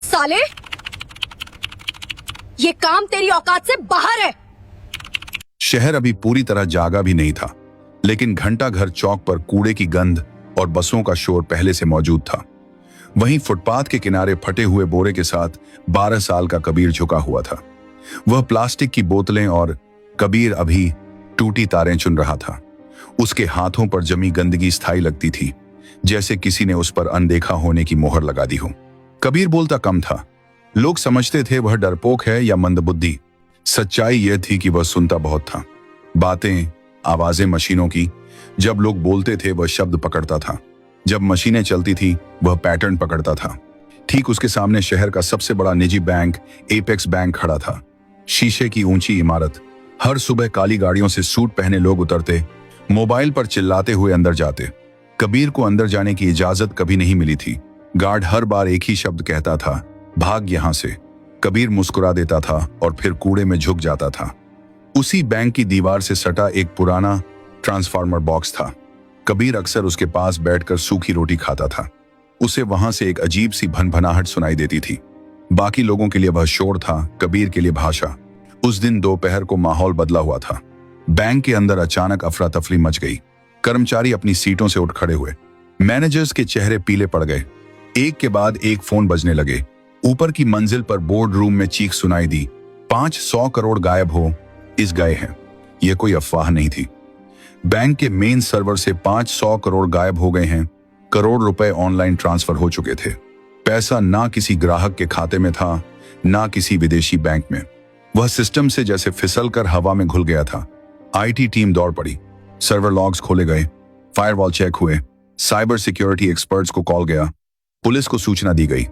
साले, ये काम तेरी औकात से बाहर है। शहर अभी पूरी तरह जागा भी नहीं था, लेकिन घंटा घर चौक पर कूड़े की गंध और बसों का शोर पहले से मौजूद था। वहीं फुटपाथ के किनारे फटे हुए बोरे के साथ 12 साल का कबीर झुका हुआ था। वह प्लास्टिक की बोतलें और कबीर अभी टूटी तारें चुन रहा था। उसके हाथों पर जमी गंदगी स्थायी लगती थी, जैसे किसी ने उस पर अनदेखा होने की मोहर लगा दी हो। कबीर बोलता कम था। लोग समझते थे वह डरपोक है या मंदबुद्धि। सच्चाई यह थी कि वह सुनता बहुत था। बातें, आवाजें मशीनों की। जब लोग बोलते थे वह शब्द पकड़ता था, जब मशीनें चलती थी वह पैटर्न पकड़ता था। ठीक उसके सामने शहर का सबसे बड़ा निजी बैंक एपेक्स बैंक खड़ा था। शीशे की ऊंची इमारत। हर सुबह काली गाड़ियों से सूट पहने लोग उतरते, मोबाइल पर चिल्लाते हुए अंदर जाते। कबीर को अंदर जाने की इजाजत कभी नहीं मिली थी। गार्ड हर बार एक ही शब्द कहता था, भाग यहां से। कबीर मुस्कुरा देता था और फिर कूड़े में झुक जाता था। उसी बैंक की दीवार से सटा एक पुराना ट्रांसफार्मर बॉक्स था। कबीर अक्सर उसके पास बैठकर सूखी रोटी खाता था। उसे वहां से एक अजीब सी भनभनाहट सुनाई देती थी। बाकी लोगों के लिए वह शोर था, कबीर के लिए भाषा। उस दिन दोपहर को माहौल बदला हुआ था। बैंक के अंदर अचानक अफरा तफरी मच गई। कर्मचारी अपनी सीटों से उठ खड़े हुए। मैनेजर्स के चेहरे पीले पड़ गए। एक के बाद एक फोन बजने लगे। ऊपर की मंजिल पर बोर्ड रूम में चीख सुनाई दी, 500 करोड़ गायब हो, इस गए हैं। यह कोई अफवाह नहीं थी। बैंक के मेन सर्वर से 500 करोड़ गायब हो गए हैं। करोड़ रुपए ऑनलाइन ट्रांसफर हो चुके थे। पैसा ना किसी ग्राहक के खाते में था, ना किसी विदेशी बैंक में। वह सिस्टम से जैसे फिसलकर हवा में घुल गया था। आईटी टीम दौड़ पड़ी। सर्वर लॉग्स खोले गए, फायरवॉल चेक हुए, साइबर सिक्योरिटी एक्सपर्ट्स को कॉल गया, पुलिस को सूचना दी गई।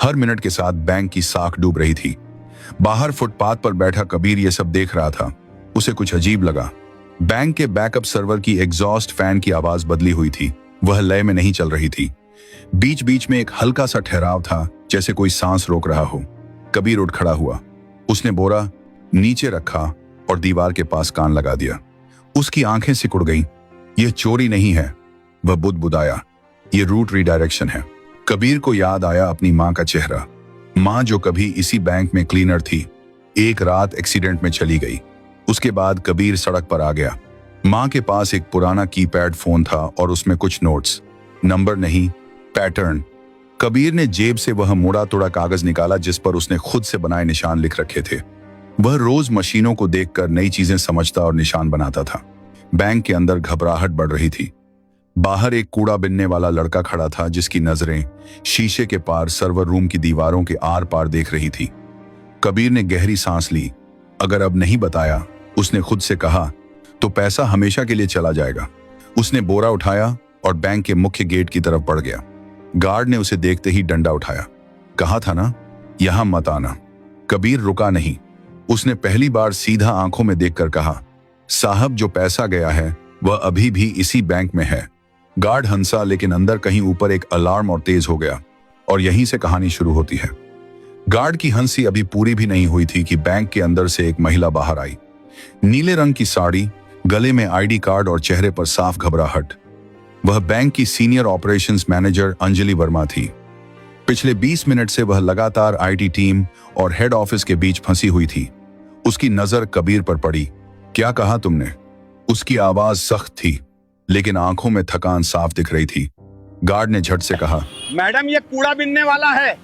हर मिनट के साथ बैंक की साख डूब रही थी। बाहर फुटपाथ पर बैठा कबीर यह सब देख रहा था। उसे कुछ अजीब लगा। बैंक के बैकअप सर्वर की एग्जॉस्ट फैन की आवाज बदली हुई थी। वह लय में नहीं चल रही थी। बीच बीच में एक हल्का सा ठहराव था, जैसे कोई सांस रोक रहा हो। कबीर उठ खड़ा हुआ। उसने बोरा नीचे रखा और दीवार के पास कान लगा दिया। उसकी आंखें सिकुड़ गईं। यह चोरी नहीं है, वह बुदबुदाया। यह रूट रीडायरेक्शन है। कबीर को याद आया अपनी मां का चेहरा। मां जो कभी इसी बैंक में क्लीनर थी, एक रात एक्सीडेंट में चली गई। उसके बाद कबीर सड़क पर आ गया। मां के पास एक पुराना कीपैड फोन था और उसमें कुछ नोट्स, नंबर नहीं, पैटर्न। कबीर ने जेब से वह मुड़ा तोड़ा कागज निकाला जिस पर उसने खुद से बनाए निशान लिख रखे थे। वह रोज मशीनों को देखकर नई चीजें समझता और निशान बनाता था। बैंक के अंदर घबराहट बढ़ रही थी। बाहर एक कूड़ा बिनने वाला लड़का खड़ा था, जिसकी नजरें शीशे के पार सर्वर रूम की दीवारों के आर पार देख रही थी। कबीर ने गहरी सांस ली। अगर अब नहीं बताया, उसने खुद से कहा, तो पैसा हमेशा के लिए चला जाएगा। उसने बोरा उठाया और बैंक के मुख्य गेट की तरफ बढ़ गया। गार्ड ने उसे देखते ही डंडा उठाया। कहा था ना, यहां मत आना। कबीर रुका नहीं। उसने पहली बार सीधा आंखों में देखकर कहा, साहब जो पैसा गया है वह अभी भी इसी बैंक में है। गार्ड हंसा, लेकिन अंदर कहीं ऊपर एक अलार्म और तेज हो गया। और यहीं से कहानी शुरू होती है। गार्ड की हंसी अभी पूरी भी नहीं हुई थी कि बैंक के अंदर से एक महिला बाहर आई। नीले रंग की साड़ी, गले में आईडी कार्ड और चेहरे पर साफ घबराहट। वह बैंक की senior operations manager Anjali Verma थी। पिछले 20 मिनट से वह लगातार आईटी टीम और हेड ऑफिस के बीच फंसी हुई थी। उसकी नजर कबीर पर पड़ी। क्या कहा तुमने? उसकी आवाज सख्त थी, लेकिन आंखों में थकान साफ दिख रही थी। गार्ड ने झट से कहा, मैडम ये कूड़ा बिनने वाला है,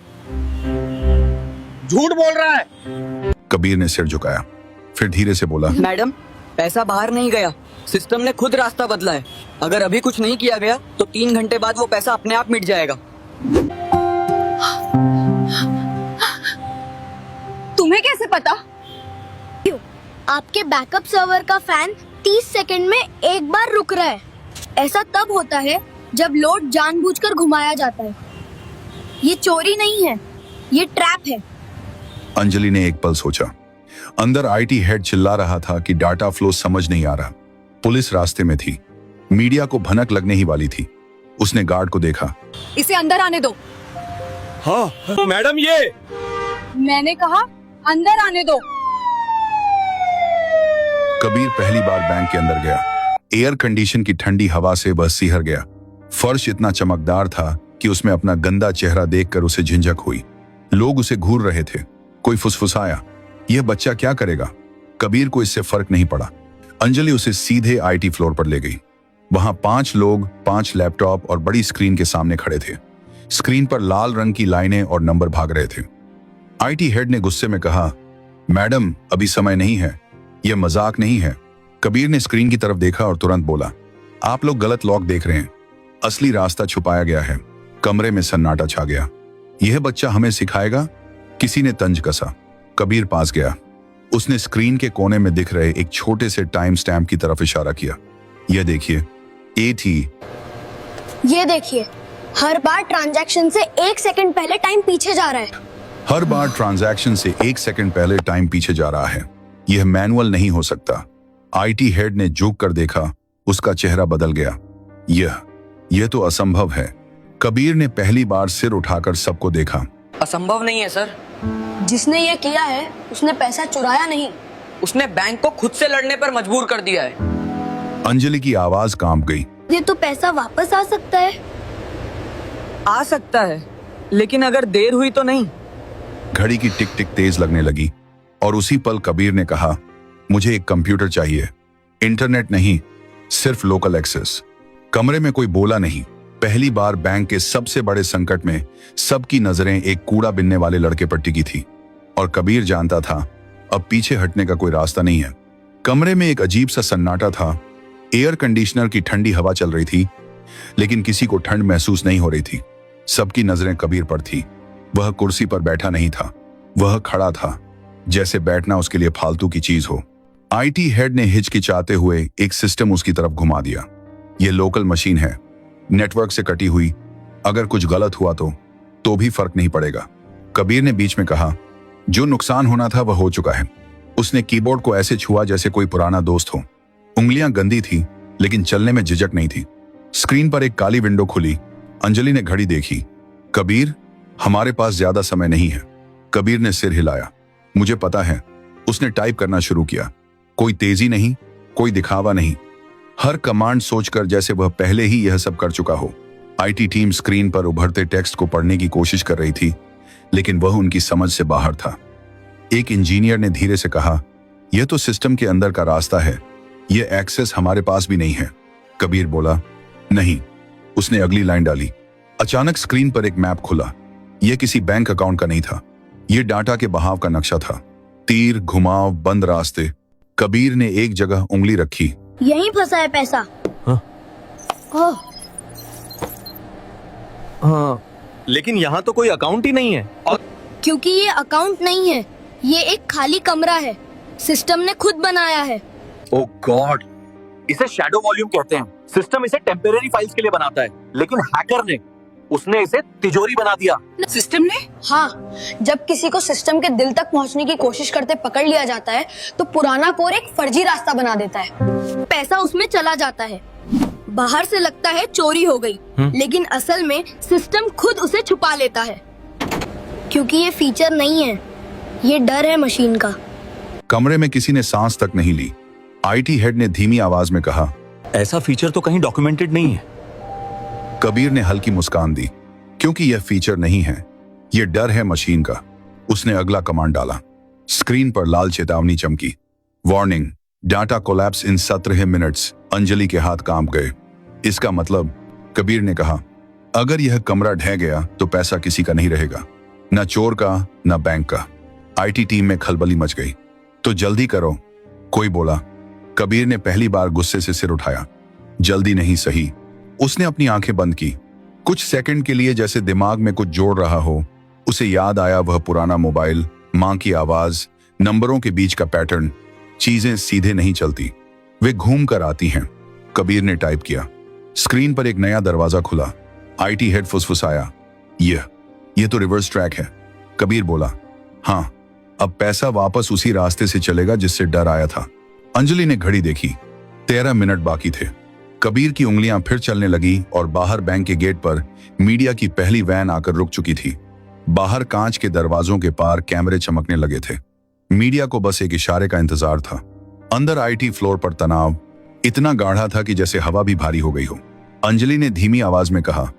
झूठ बोल रहा है। कबीर ने सिर झुकाया, फिर धीरे से बोला, मैडम पैसा बाहर नहीं गया, सिस्टम ने खुद रास्ता बदला है। अगर अभी कुछ नहीं किया गया तो 3 घंटे बाद वो पैसा अपने आप मिट जाएगा। तुम्हें कैसे पता? आपके बैकअप सर्वर का फैन 30 सेकंड में एक बार रुक रहा है। ऐसा तब होता है जब लोड जानबूझकर घुमाया जाता है। ये चोरी नहीं है, ये ट्रैप है। अंजलि ने एक पल सोचा। अंदर आईटी हेड चिल्ला रहा था कि डाटा फ्लो समझ नहीं आ रहा। पुलिस रास्ते में थी। मीडिया को भनक लगने ही वाली थी। उसने गार्ड को देखा। इसे अंदर आने दो। हाँ मैडम, ये मैंने कहा अंदर आने दो। कबीर पहली बार बैंक के अंदर गया। एयर कंडीशन की ठंडी हवा से वह सिहर गया। फर्श इतना चमकदार था कि उसमें अपना गंदा चेहरा देखकर उसे झिंझक हुई। लोग उसे घूर रहे थे। कोई फुसफुसाया, यह बच्चा क्या करेगा? कबीर को इससे फर्क नहीं पड़ा। अंजलि उसे सीधे आईटी फ्लोर पर ले गई। वहां 5 लोग 5 लैपटॉप और बड़ी स्क्रीन के सामने खड़े थे। स्क्रीन पर लाल रंग की लाइनें और नंबर भाग रहे थे। आईटी हेड ने गुस्से में कहा, मैडम अभी समय नहीं है, यह मजाक नहीं है। कबीर ने स्क्रीन की तरफ देखा और तुरंत बोला, आप लोग गलत लॉक देख रहे हैं, असली रास्ता छुपाया गया है। कमरे में सन्नाटा छा गया। यह बच्चा हमें सिखाएगा? किसी ने तंज कसा। कबीर पास गया। उसने स्क्रीन के कोने में दिख रहे एक छोटे से टाइम स्टैम्प की तरफ इशारा किया। यह देखिए, 8 ही। ये देखिए, हर बार ट्रांजैक्शन से 1 सेकंड पहले टाइम पीछे जा रहा है। हर बार ट्रांजैक्शन से 1 सेकंड पहले टाइम पीछे जा रहा है। यह मैनुअल नहीं हो सकता। आईटी हेड ने झुक कर देखा। उसका चेहरा बदल गया। यह तो असंभव है। कबीर ने पहली बार सिर उठाकर सबको देखा। असंभव नहीं है सर। जिसने ये किया है उसने पैसा चुराया नहीं, उसने बैंक को खुद से लड़ने पर मजबूर कर दिया है। अंजलि की आवाज कांप गई। ये तो पैसा वापस आ सकता है। आ सकता है, लेकिन अगर देर हुई तो नहीं। घड़ी की टिक टिक तेज लगने लगी और उसी पल कबीर ने कहा, मुझे एक कंप्यूटर चाहिए, इंटरनेट नहीं, सिर्फ लोकल एक्सेस। कमरे में कोई बोला नहीं। पहली बार बैंक के सबसे बड़े संकट में सबकी नजरें एक कूड़ा बिनने वाले लड़के पर टिकी थी और कबीर जानता था अब पीछे हटने का कोई रास्ता नहीं है। कमरे में एक अजीब सा सन्नाटा था। एयर कंडीशनर की ठंडी हवा चल रही थी, लेकिन किसी को ठंड महसूस नहीं हो रही थी। सबकी नजरें कबीर पर थी। वह कुर्सी पर बैठा नहीं था, वह खड़ा था, जैसे बैठना उसके लिए फालतू की चीज हो। आईटी हेड ने हिचकिचाते हुए एक सिस्टम उसकी तरफ घुमा दिया। यह लोकल मशीन है, नेटवर्क से कटी हुई। अगर कुछ गलत हुआ तो भी फर्क नहीं पड़ेगा। कबीर ने बीच में कहा, जो नुकसान होना था वह हो चुका है। उसने कीबोर्ड को ऐसे छुआ जैसे कोई पुराना दोस्त हो। उंगलियां गंदी थी, लेकिन चलने में झिझक नहीं थी। स्क्रीन पर एक काली विंडो खुली। अंजलि ने घड़ी देखी। कबीर, हमारे पास ज्यादा समय नहीं है। कबीर ने सिर हिलाया। मुझे पता है। उसने टाइप करना शुरू किया। कोई तेजी नहीं, कोई दिखावा नहीं। हर कमांड सोचकर जैसे वह पहले ही यह सब कर चुका हो। आईटी टीम स्क्रीन पर उभरते टेक्स्ट को पढ़ने की कोशिश कर रही थी, लेकिन वह उनकी समझ से बाहर था। एक इंजीनियर ने धीरे से कहा, यह तो सिस्टम के अंदर का रास्ता है, यह एक्सेस हमारे पास भी नहीं है। कबीर बोला, नहीं। उसने अगली लाइन डाली। अचानक स्क्रीन पर एक मैप खुला। यह किसी बैंक अकाउंट का नहीं था, यह डाटा के बहाव का नक्शा था। तीर, घुमाव, बंद रास्ते। कबीर ने एक जगह उंगली रखी। यहीं फंसा है पैसा। ओह, हाँ, लेकिन यहाँ तो कोई अकाउंट ही नहीं है। और क्योंकि ये अकाउंट नहीं है, ये एक खाली कमरा है। सिस्टम ने खुद बनाया है। ओह गॉड, इसे शैडो वॉल्यूम कहते हैं। सिस्टम इसे टेम्परेरी फाइल्स के लिए बनाता है, लेकिन हैकर ने उसने इसे तिजोरी बना दिया। सिस्टम ने? हाँ, जब किसी को सिस्टम के दिल तक पहुंचने की कोशिश करते पकड़ लिया जाता है तो पुराना कोर एक फर्जी रास्ता बना देता है। पैसा उसमें चला जाता है। बाहर से लगता है चोरी हो गई, लेकिन असल में सिस्टम खुद उसे छुपा लेता है। क्योंकि ये फीचर नहीं है, ये डर है मशीन का। कमरे में किसी ने सांस तक नहीं ली। आईटी हेड ने धीमी आवाज में कहा, ऐसा फीचर तो कहीं डॉक्यूमेंटेड नहीं है। कबीर ने हल्की मुस्कान दी। क्योंकि यह फीचर नहीं है, यह डर है मशीन का। उसने अगला कमांड डाला। स्क्रीन पर लाल चेतावनी चमकी। वार्निंग, डाटा कोलैप्स इन 17 मिनट्स। अंजलि के हाथ कांप गए। इसका मतलब, कबीर ने कहा, अगर यह कमरा ढह गया तो पैसा किसी का नहीं रहेगा, न चोर का न बैंक का। आईटी टीम में खलबली मच गई। तो जल्दी करो, कोई बोला। कबीर ने पहली बार गुस्से से सिर उठाया। जल्दी नहीं सही। उसने अपनी आंखें बंद की। कुछ सेकंड के लिए जैसे दिमाग में कुछ जोड़ रहा हो। उसे याद आया वह पुराना मोबाइल, मां की आवाज, नंबरों के बीच का पैटर्न। चीजें सीधे नहीं चलती, वे घूम कर आती हैं। कबीर ने टाइप किया। स्क्रीन पर एक नया दरवाजा खुला। आईटी हेड फुसफुसाया, यह तो रिवर्स ट्रैक है। कबीर बोला, हाँ, अब पैसा वापस उसी रास्ते से चलेगा जिससे डर आया था। अंजलि ने घड़ी देखी। 13 मिनट बाकी थे। कबीर की उंगलियां फिर चलने लगी और बाहर बैंक के गेट पर मीडिया की पहली वैन आकर रुक चुकी थी। बाहर कांच के दरवाजों के पार कैमरे चमकने लगे थे। मीडिया को बस एक इशारे का इंतजार था। अंदर आईटी फ्लोर पर तनाव इतना गाढ़ा था कि जैसे हवा भी भारी हो गई हो। अंजलि ने धीमी आवाज में कहा,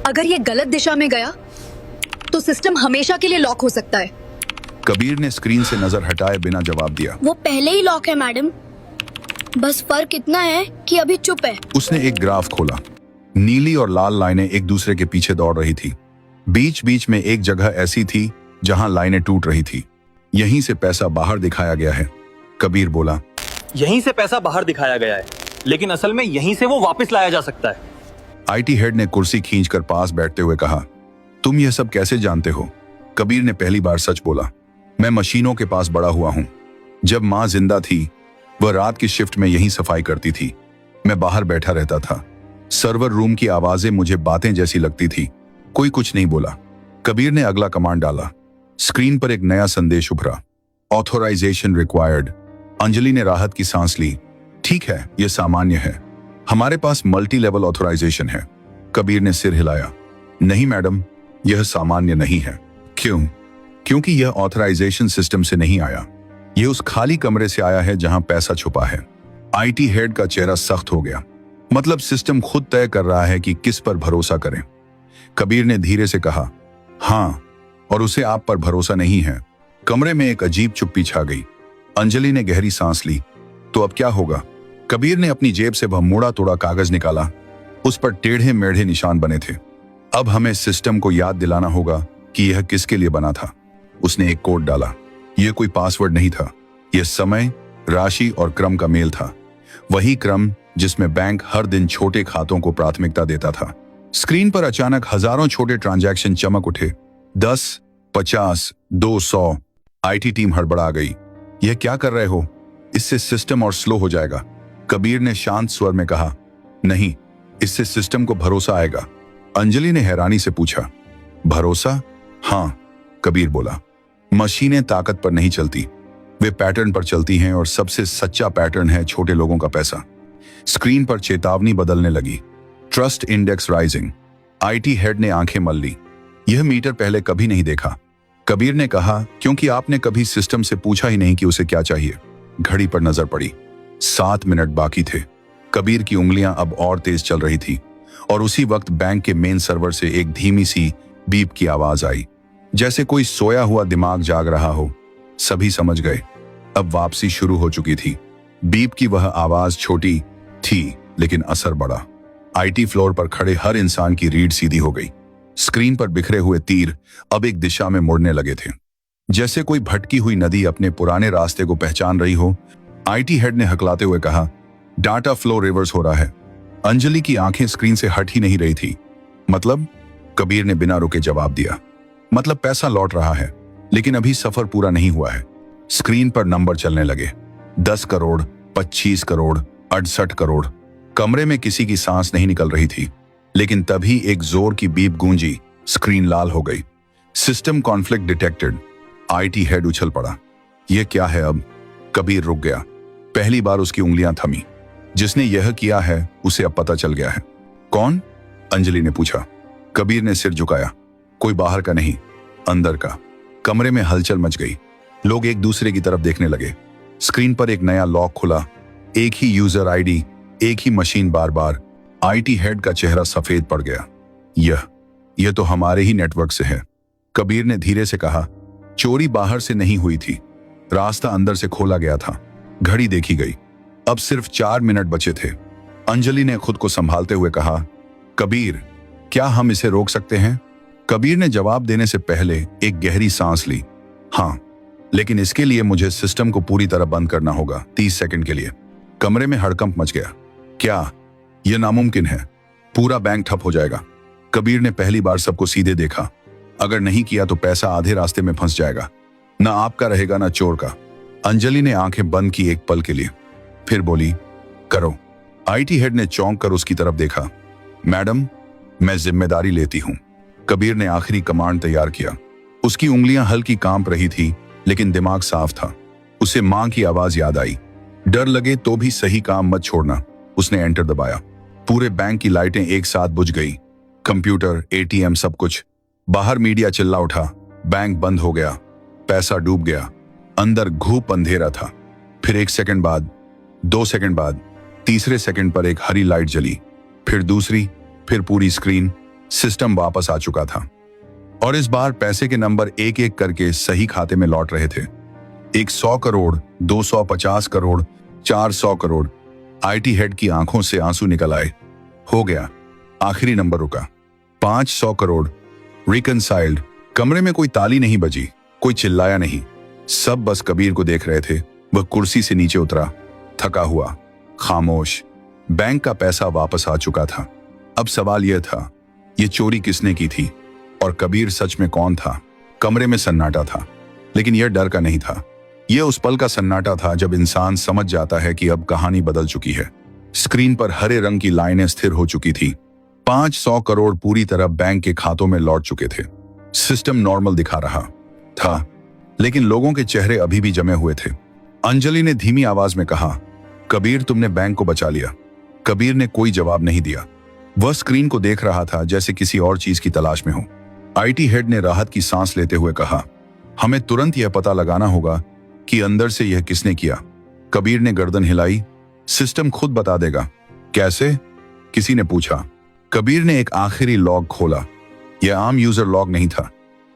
अगर ये गलत दिशा में गया तो सिस्टम हमेशा के लिए लॉक हो सकता है। कबीर ने स्क्रीन से नजर हटाए बिना जवाब दिया। वो पहले ही लॉक है मैडम, बस फर्क इतना है कि अभी चुप है। उसने एक ग्राफ खोला। नीली और लाल लाइनें एक दूसरे के पीछे दौड़ रही थी। बीच बीच में एक जगह ऐसी थी जहां लाइनें टूट रही थी। यहीं से पैसा बाहर दिखाया गया है। कबीर बोला, यहीं से पैसा बाहर दिखाया गया है, लेकिन असल में यहीं से वो वापस लाया जा सकता है। आईटी हेड ने कुर्सी खींचकर पास बैठते हुए कहा, तुम यह सब कैसे जानते हो? कबीर ने पहली बार सच बोला, मैं मशीनों के पास बड़ा हुआ हूं। जब माँ जिंदा थी, वह रात की शिफ्ट में यहीं सफाई करती थी। मैं बाहर बैठा रहता था। सर्वर रूम की आवाजें मुझे बातें जैसी लगती थी। कोई कुछ नहीं बोला। कबीर ने अगला कमांड डाला। स्क्रीन पर एक नया संदेश उभरा, ऑथोराइजेशन रिक्वायर्ड। अंजलि ने राहत की सांस ली। ठीक है, यह सामान्य है। हमारे पास मल्टी लेवल ऑथोराइजेशन है। कबीर ने सिर हिलाया। नहीं मैडम, यह सामान्य नहीं है। क्यों? क्योंकि यह ऑथराइजेशन सिस्टम से नहीं आया। यह उस खाली कमरे से आया है जहां पैसा छुपा है। आईटी हेड का चेहरा सख्त हो गया। मतलब सिस्टम खुद तय कर रहा है कि किस पर भरोसा करें। कबीर ने धीरे से कहा, हाँ, और उसे आप पर भरोसा नहीं है। कमरे में एक अजीब चुप्पी छा गई। अंजलि ने गहरी सांस ली। तो अब क्या होगा? कबीर ने अपनी जेब से वह मुड़ा तोड़ा कागज निकाला। उस पर टेढ़े मेढ़े निशान बने थे। अब हमें सिस्टम को याद दिलाना होगा कि यह किसके लिए बना था। उसने एक कोड डाला। यह कोई पासवर्ड नहीं था। यह समय, राशि और क्रम का मेल था। वही क्रम जिसमें बैंक हर दिन छोटे खातों को प्राथमिकता देता था। स्क्रीन पर अचानक हजारों छोटे ट्रांजैक्शन चमक उठे। 10, 50, 200। आईटी टीम हड़बड़ा गई। यह क्या कर रहे हो? इससे सिस्टम और स्लो हो जाएगा। कबीर ने शांत स्वर में कहा, नहीं, इससे सिस्टम को भरोसा आएगा। अंजलि ने हैरानी से पूछा, भरोसा? हाँ, कबीर बोला। मशीनें ताकत पर नहीं चलती, वे पैटर्न पर चलती हैं, और सबसे सच्चा पैटर्न है छोटे लोगों का पैसा। स्क्रीन पर चेतावनी बदलने लगी। Trust index rising. IT head ने आंखें मल ली। यह मीटर पहले कभी नहीं देखा। कबीर ने कहा, क्योंकि आपने कभी सिस्टम से पूछा ही नहीं कि उसे क्या चाहिए। घड़ी पर नजर पड़ी। 7 मिनट बाकी थे। कबीर की उंगलियां अब और तेज चल रही थी, और उसी वक्त बैंक के मेन सर्वर से एक धीमी सी बीप की आवाज आई, जैसे कोई सोया हुआ दिमाग जाग रहा हो। सभी समझ गए, अब वापसी शुरू हो चुकी थी। बीप की वह आवाज छोटी थी, लेकिन असर बड़ा। आईटी फ्लोर पर खड़े हर इंसान की रीढ़ सीधी हो गई। स्क्रीन पर बिखरे हुए तीर अब एक दिशा में मुड़ने लगे थे, जैसे कोई भटकी हुई नदी अपने पुराने रास्ते को पहचान रही हो। आईटी हेड ने हकलाते हुए कहा, डाटा फ्लो रिवर्स हो रहा है। अंजलि की आंखें स्क्रीन से हट ही नहीं रही थी। मतलब? कबीर ने बिना रुके जवाब दिया, मतलब पैसा लौट रहा है, लेकिन अभी सफर पूरा नहीं हुआ है। स्क्रीन पर नंबर चलने लगे। 10 करोड़, 25 करोड़, 68 करोड़। कमरे में किसी की सांस नहीं निकल रही थी, लेकिन तभी एक जोर की बीप गूंजी। स्क्रीन लाल हो गई। System conflict detected. IT head उछल पड़ा। यह क्या है अब? कबीर रुक गया। पहली बार उसकी उंगलियां थमी। जिसने यह किया है उसे अब पता चल गया है। कौन? अंजलि ने पूछा। कबीर ने सिर झुकाया। कोई बाहर का नहीं, अंदर का। कमरे में हलचल मच गई। लोग एक दूसरे की तरफ देखने लगे। स्क्रीन पर एक नया लॉक खुला। एक ही यूजर आईडी, एक ही मशीन बार बार। आईटी हेड का चेहरा सफेद पड़ गया। यह तो हमारे ही नेटवर्क से है। कबीर ने धीरे से कहा, चोरी बाहर से नहीं हुई थी, रास्ता अंदर से खोला गया था। घड़ी देखी गई। अब सिर्फ 4 मिनट बचे थे। अंजलि ने खुद को संभालते हुए कहा, कबीर, क्या हम इसे रोक सकते हैं? कबीर ने जवाब देने से पहले एक गहरी सांस ली। हाँ, लेकिन इसके लिए मुझे सिस्टम को पूरी तरह बंद करना होगा, 30 सेकंड के लिए। कमरे में हड़कंप मच गया। क्या यह नामुमकिन है? पूरा बैंक ठप हो जाएगा। कबीर ने पहली बार सबको सीधे देखा। अगर नहीं किया तो पैसा आधे रास्ते में फंस जाएगा। ना आपका रहेगा ना चोर का। अंजलि ने आंखें बंद की एक पल के लिए, फिर बोली, करो। आईटी हेड ने चौंक कर उसकी तरफ देखा। मैडम, मैं जिम्मेदारी लेती हूं। कबीर ने आखिरी कमांड तैयार किया। उसकी उंगलियां हल्की कांप रही थी, लेकिन दिमाग साफ था। उसे मां की आवाज याद आई, डर लगे तो भी सही काम मत छोड़ना। उसने एंटर दबाया। पूरे बैंक की लाइटें एक साथ बुझ गई। कंप्यूटर, एटीएम, सब कुछ। बाहर मीडिया चिल्ला उठा। बैंक बंद हो गया, पैसा डूब गया। अंदर घूप अंधेरा था। फिर 1 सेकंड बाद, 2 सेकंड बाद, तीसरे सेकंड पर एक हरी लाइट जली, फिर दूसरी, फिर पूरी स्क्रीन। सिस्टम वापस आ चुका था। और इस बार पैसे के नंबर एक एक करके सही खाते में लौट रहे थे। 100 करोड़, 250 करोड़, 400 करोड़। आईटी हेड की आंखों से आंसू निकल आए। हो गया, आखिरी नंबर रुका। 500 करोड़। रिकनसाइल्ड। कमरे में कोई ताली नहीं बजी, कोई चिल्लाया नहीं। सब बस कबीर को देख रहे थे। वह कुर्सी से नीचे उतरा, थका हुआ, खामोश। बैंक का पैसा वापस आ चुका था। अब सवाल यह था, यह चोरी किसने की थी और कबीर सच में कौन था? कमरे में सन्नाटा था, लेकिन यह डर का नहीं था। यह उस पल का सन्नाटा था जब इंसान समझ जाता है कि अब कहानी बदल चुकी है। स्क्रीन पर हरे रंग की लाइनें स्थिर हो चुकी थी। 500 करोड़ पूरी तरह बैंक के खातों में लौट चुके थे। सिस्टम नॉर्मल दिखा रहा था, लेकिन लोगों के चेहरे अभी भी जमे हुए थे। अंजलि ने धीमी आवाज में कहा, कबीर, तुमने बैंक को बचा लिया। कबीर ने कोई जवाब नहीं दिया। वह स्क्रीन को देख रहा था जैसे किसी और चीज की तलाश में हो। आईटी हेड ने राहत की सांस लेते हुए कहा, हमें तुरंत यह पता लगाना होगा कि अंदर से यह किसने किया। कबीर ने गर्दन हिलाई। सिस्टम खुद बता देगा। कैसे? किसी ने पूछा। कबीर ने एक आखिरी लॉग खोला। यह आम यूजर लॉग नहीं था।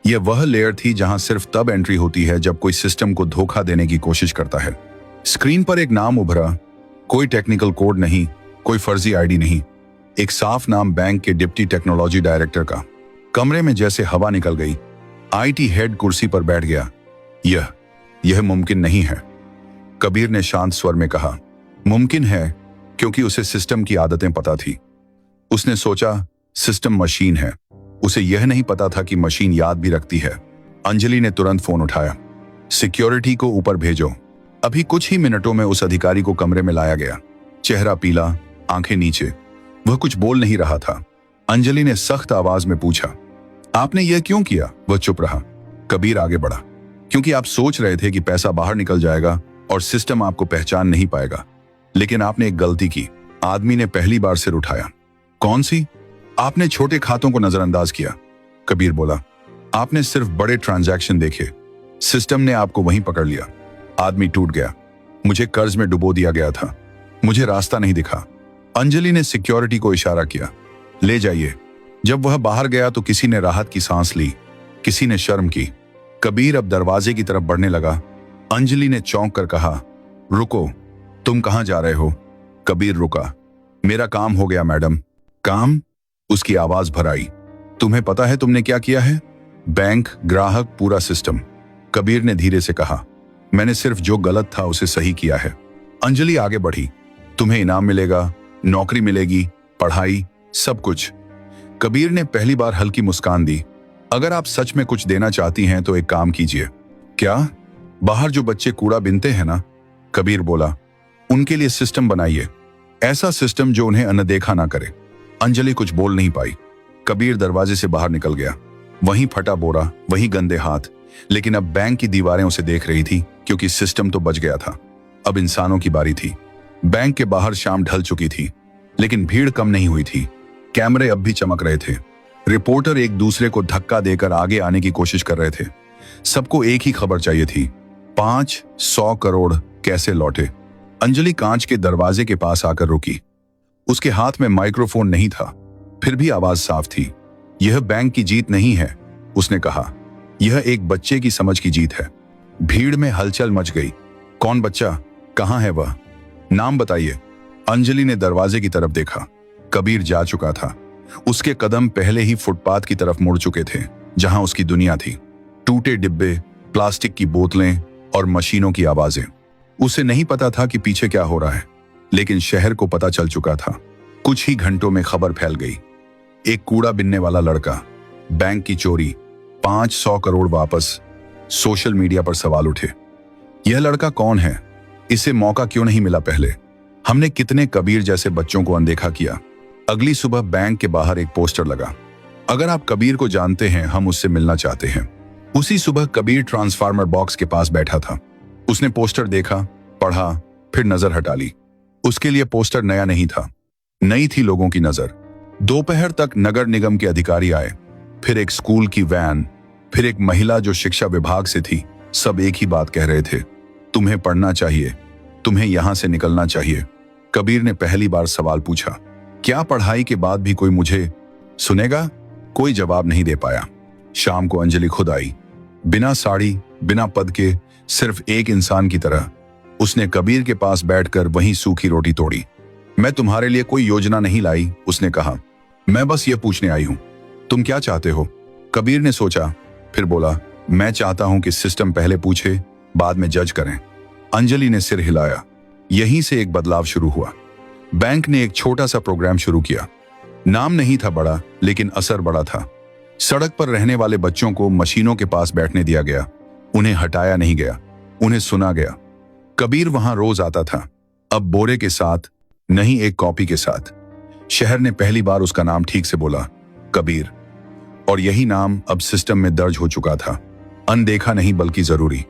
यह वह लेयर थी जहां सिर्फ तब एंट्री होती है जब कोई सिस्टम को धोखा देने की कोशिश करता है। स्क्रीन पर एक नाम उभरा। कोई टेक्निकल कोड नहीं, कोई फर्जी आईडी नहीं, एक साफ नाम बैंक के डिप्टी टेक्नोलॉजी डायरेक्टर का। कमरे में जैसे हवा निकल गई। आईटी हेड कुर्सी पर बैठ गया। यह मुमकिन नहीं है, कबीर ने शांत स्वर में कहा। मुमकिन है क्योंकि उसे सिस्टम की आदतें पता थी। उसने सोचा, सिस्टम मशीन है। उसे यह नहीं पता था कि मशीन याद भी रखती है। अंजलि ने तुरंत फोन उठाया। सिक्योरिटी को ऊपर भेजो। अभी कुछ ही मिनटों में उस अधिकारी को कमरे में लाया गया। चेहरा पीला, आंखें नीचे। वह कुछ बोल नहीं रहा था। अंजलि ने सख्त आवाज में पूछा, आपने यह क्यों किया? वह चुप रहा। कबीर आगे बढ़ा, क्योंकि आप सोच रहे थे कि पैसा बाहर निकल जाएगा और सिस्टम आपको पहचान नहीं पाएगा। लेकिन आपने एक गलती की। आदमी ने पहली बार सिर उठाया। कौन सी? आपने छोटे खातों को नजरअंदाज किया। कबीर बोला, आपने सिर्फ बड़े ट्रांजैक्शन देखे। सिस्टम ने आपको वहीं पकड़ लिया। आदमी टूट गया। मुझे कर्ज में डुबो दिया गया था। मुझे रास्ता नहीं दिखा। अंजलि ने सिक्योरिटी को इशारा किया, ले जाइए। जब वह बाहर गया तो किसी ने राहत की सांस ली, किसी ने शर्म की। कबीर अब दरवाजे की तरफ बढ़ने लगा। अंजलि ने चौंक कर कहा, रुको, तुम कहां जा रहे हो? कबीर रुका। मेरा काम हो गया मैडम। काम? उसकी आवाज भर आई। तुम्हें पता है तुमने क्या किया है? बैंक, ग्राहक, पूरा सिस्टम। कबीर ने धीरे से कहा, मैंने सिर्फ जो गलत था उसे सही किया है। अंजलि आगे बढ़ी। तुम्हें इनाम मिलेगा, नौकरी मिलेगी, पढ़ाई, सब कुछ। कबीर ने पहली बार हल्की मुस्कान दी। अगर आप सच में कुछ देना चाहती हैं तो एक काम कीजिए। क्या? बाहर जो बच्चे कूड़ा बीनते हैं ना, कबीर बोला, उनके लिए सिस्टम बनाइए। ऐसा सिस्टम जो उन्हें अनदेखा ना करे। अंजलि कुछ बोल नहीं पाई। कबीर दरवाजे से बाहर निकल गया। वहीं फटा बोरा, वहीं गंदे हाथ। लेकिन अब बैंक की दीवारें उसे देख रही थी, क्योंकि सिस्टम तो बच गया था। अब इंसानों की बारी थी। बैंक के बाहर शाम ढल चुकी थी, लेकिन भीड़ कम नहीं हुई थी। कैमरे अब भी चमक रहे थे। रिपोर्टर एक दूसरे को धक्का देकर आगे आने की कोशिश कर रहे थे। सबको एक ही खबर चाहिए थी, 500 करोड़ कैसे लौटे। अंजलि कांच के दरवाजे के पास आकर रुकी। उसके हाथ में माइक्रोफोन नहीं था, फिर भी आवाज साफ थी। यह बैंक की जीत नहीं है, उसने कहा, यह एक बच्चे की समझ की जीत है। भीड़ में हलचल मच गई। कौन बच्चा? कहां है वह? नाम बताइए। अंजलि ने दरवाजे की तरफ देखा। कबीर जा चुका था। उसके कदम पहले ही फुटपाथ की तरफ मुड़ चुके थे, जहां उसकी दुनिया थी। टूटे डिब्बे, प्लास्टिक की बोतलें और मशीनों की आवाजें। उसे नहीं पता था कि पीछे क्या हो रहा है, लेकिन शहर को पता चल चुका था। कुछ ही घंटों में खबर फैल गई। एक कूड़ा बिनने वाला लड़का, बैंक की चोरी, 500 करोड़ वापस। सोशल मीडिया पर सवाल उठे, यह लड़का कौन है? इसे मौका क्यों नहीं मिला पहले? हमने कितने कबीर जैसे बच्चों को अनदेखा किया। अगली सुबह बैंक के बाहर एक पोस्टर लगा, अगर आप कबीर को जानते हैं, हम उससे मिलना चाहते हैं। उसी सुबह कबीर ट्रांसफार्मर बॉक्स के पास बैठा था। उसने पोस्टर देखा, पढ़ा, फिर नजर हटा ली। उसके लिए पोस्टर नया नहीं था, नई थी लोगों की नजर। दोपहर तक नगर निगम के अधिकारी आए, फिर एक स्कूल की वैन, फिर एक महिला जो शिक्षा विभाग से थी। सब एक ही बात कह रहे थे, तुम्हें पढ़ना चाहिए, तुम्हें यहां से निकलना चाहिए। कबीर ने पहली बार सवाल पूछा, क्या पढ़ाई के बाद भी कोई मुझे सुनेगा? कोई जवाब नहीं दे पाया। शाम को अंजलि खुद आई, बिना साड़ी, बिना पद के, सिर्फ एक इंसान की तरह। उसने कबीर के पास बैठकर वहीं सूखी रोटी तोड़ी। मैं तुम्हारे लिए कोई योजना नहीं लाई, उसने कहा। मैं बस ये पूछने आई हूं, तुम क्या चाहते हो? कबीर ने सोचा, फिर बोला, मैं चाहता हूं कि सिस्टम पहले पूछे, बाद में जज करें। अंजलि ने सिर हिलाया। यहीं से एक बदलाव शुरू हुआ। बैंक ने एक छोटा सा प्रोग्राम शुरू किया। नाम नहीं था बड़ा, लेकिन असर बड़ा था। सड़क पर रहने वाले बच्चों को मशीनों के पास बैठने दिया गया। उन्हें हटाया नहीं गया, उन्हें सुना गया। कबीर वहां रोज आता था, अब बोरे के साथ, नहीं एक कॉपी के साथ। शहर ने पहली बार उसका नाम ठीक से बोला, कबीर। और यही नाम अब सिस्टम में दर्ज हो चुका था, अनदेखा नहीं बल्कि जरूरी।